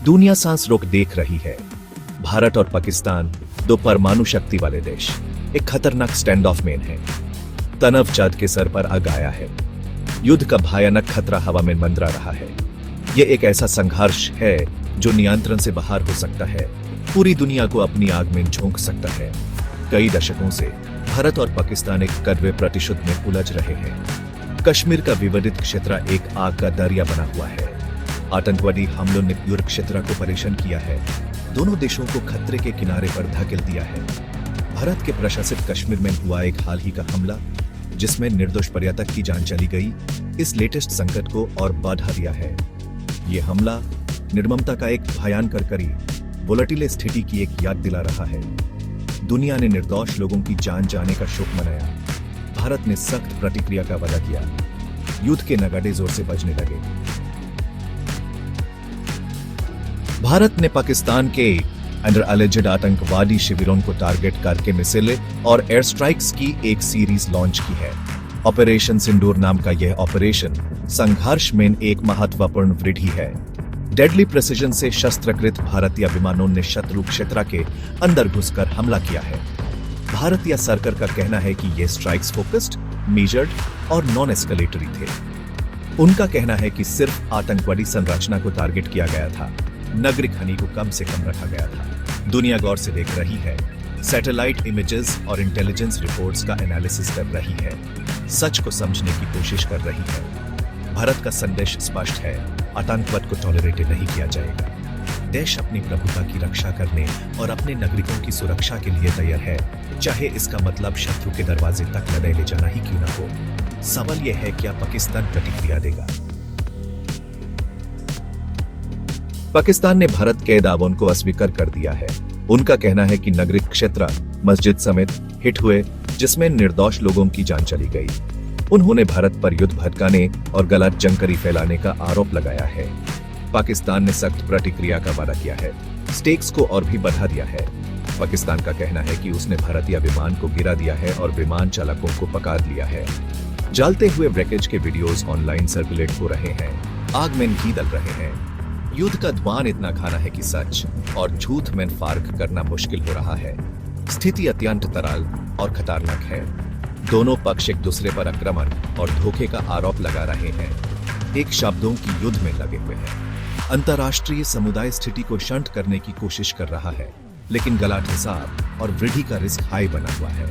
दुनिया सांस रोक देख रही है। भारत और पाकिस्तान, दो परमाणु शक्ति वाले देश, एक खतरनाक स्टैंड ऑफ में है। तनाव चांद के सर पर आ गया है। युद्ध का भयानक खतरा हवा में मंडरा रहा है। यह एक ऐसा संघर्ष है जो नियंत्रण से बाहर हो सकता है, पूरी दुनिया को अपनी आग में झोंक सकता है। कई दशकों से भारत और पाकिस्तान एक कड़वे प्रतिशोध में उलझ रहे हैं। कश्मीर का विवादित क्षेत्र एक आग का दरिया बना हुआ है। आतंकवादी हमलों ने पूरे क्षेत्र को परेशान किया है, दोनों देशों को खतरे के किनारे पर धकेल दिया है। भारत के प्रशासित कश्मीर में हुआ एक हाल ही का हमला, जिसमें निर्दोष पर्यटक की जान चली गई, इस लेटेस्ट संकट को और बढ़ा दिया है। ये हमला निर्ममता का एक भयंकर करी वोलेटिल स्थिति की एक याद दिला रहा है। दुनिया ने निर्दोष लोगों की जान जाने का शोक मनाया। भारत ने सख्त प्रतिक्रिया का वादा किया। युद्ध के नगाड़े जोर से बजने लगे। भारत ने पाकिस्तान के अंडर एलिजेड आतंकवादी शिविरों को टारगेट करके मिसाइलें और एयर स्ट्राइक्स की एक सीरीज लॉन्च की है। ऑपरेशन सिंदूर नाम का यह ऑपरेशन संघर्ष में एक महत्वपूर्ण वृद्धि है। डेडली प्रिसिजन से शस्त्रकृत भारतीय विमानों ने शत्रु क्षेत्र के अंदर घुसकर हमला किया है। भारतीय सरकार का कहना है कि ये स्ट्राइक्स फोकस्ड, मेजर्ड और नॉन एस्केलेटरी थे। उनका कहना है कि सिर्फ आतंकवादी संरचना को टारगेट किया गया था, नागरिक हानि को कम से कम रखा गया था। दुनिया गौर से देख रही है, सैटेलाइट इमेजेस और इंटेलिजेंस रिपोर्ट्स का एनालिसिस कर रही है, सच को समझने की कोशिश कर रही है। भारत का संदेश स्पष्ट है, आतंकवाद को टॉलरेट नहीं किया जाएगा। देश अपनी प्रभुता की रक्षा करने और अपने नागरिकों की सुरक्षा के लिए तैयार है, चाहे इसका मतलब शत्रु के दरवाजे तक लड़ाई ले जाना ही क्यों न हो। सवाल यह है, क्या पाकिस्तान प्रतिक्रिया देगा? पाकिस्तान ने भारत के दावों को अस्वीकार कर दिया है। उनका कहना है कि नागरिक क्षेत्र, मस्जिद समेत हिट हुए, जिसमें निर्दोष लोगों की जान चली गई। उन्होंने भारत पर युद्ध भड़काने और गलत जानकारी फैलाने का आरोप लगाया है। पाकिस्तान ने सख्त प्रतिक्रिया का वादा किया है, स्टेक्स को और भी बढ़ा दिया है। पाकिस्तान का कहना है कि उसने भारतीय विमान को गिरा दिया है और विमान चालकों को पकड़ लिया है। जलते हुए ब्रेकेज के वीडियोस ऑनलाइन सर्कुलेट हो रहे हैं, आग में घी डल रहे हैं। युद्ध का धुआं इतना घना है कि सच और झूठ में फर्क करना मुश्किल हो रहा है। स्थिति अत्यंत तराल और खतरनाक है। दोनों पक्ष एक दूसरे पर आक्रमण और धोखे का आरोप लगा रहे हैं, एक शब्दों की युद्ध में लगे हुए हैं। अंतर्राष्ट्रीय समुदाय स्थिति को शांत करने की कोशिश कर रहा है, लेकिन गलत हिसाब और वृद्धि का रिस्क हाई बना हुआ है।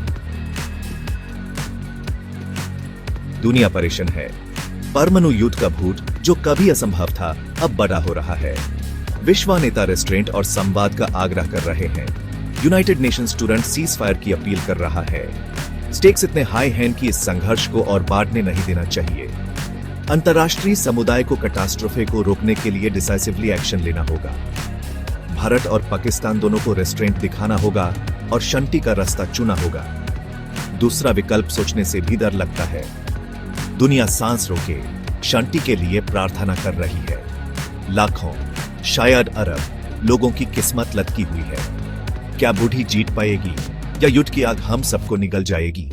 दुनिया परेशान है। परमाणु युद्ध का भूत, जो कभी असंभव था, अब बड़ा हो रहा है। विश्व नेता रेस्ट्रेंट और संवाद का आग्रह कर रहे हैं। यूनाइटेड नेशंस तुरंत सीज फायर की अपील कर रहा है। स्टेक्स इतने हाई हैं कि इस संघर्ष को और बढ़ने नहीं देना चाहिए। अंतर्राष्ट्रीय समुदाय को कैटास्ट्रोफे को रोकने के लिए डिसाइसिवली एक्शन लेना होगा। भारत और पाकिस्तान दोनों को रेस्ट्रेंट दिखाना होगा और शांति का रास्ता चुना होगा। दूसरा विकल्प सोचने से भी डर लगता है। दुनिया सांस रोके शांति के लिए प्रार्थना कर रही है। लाखों, शायद अरब लोगों की किस्मत लटकी हुई है। क्या बूढ़ी जीत पाएगी या युद्ध की आग हम सबको निगल जाएगी?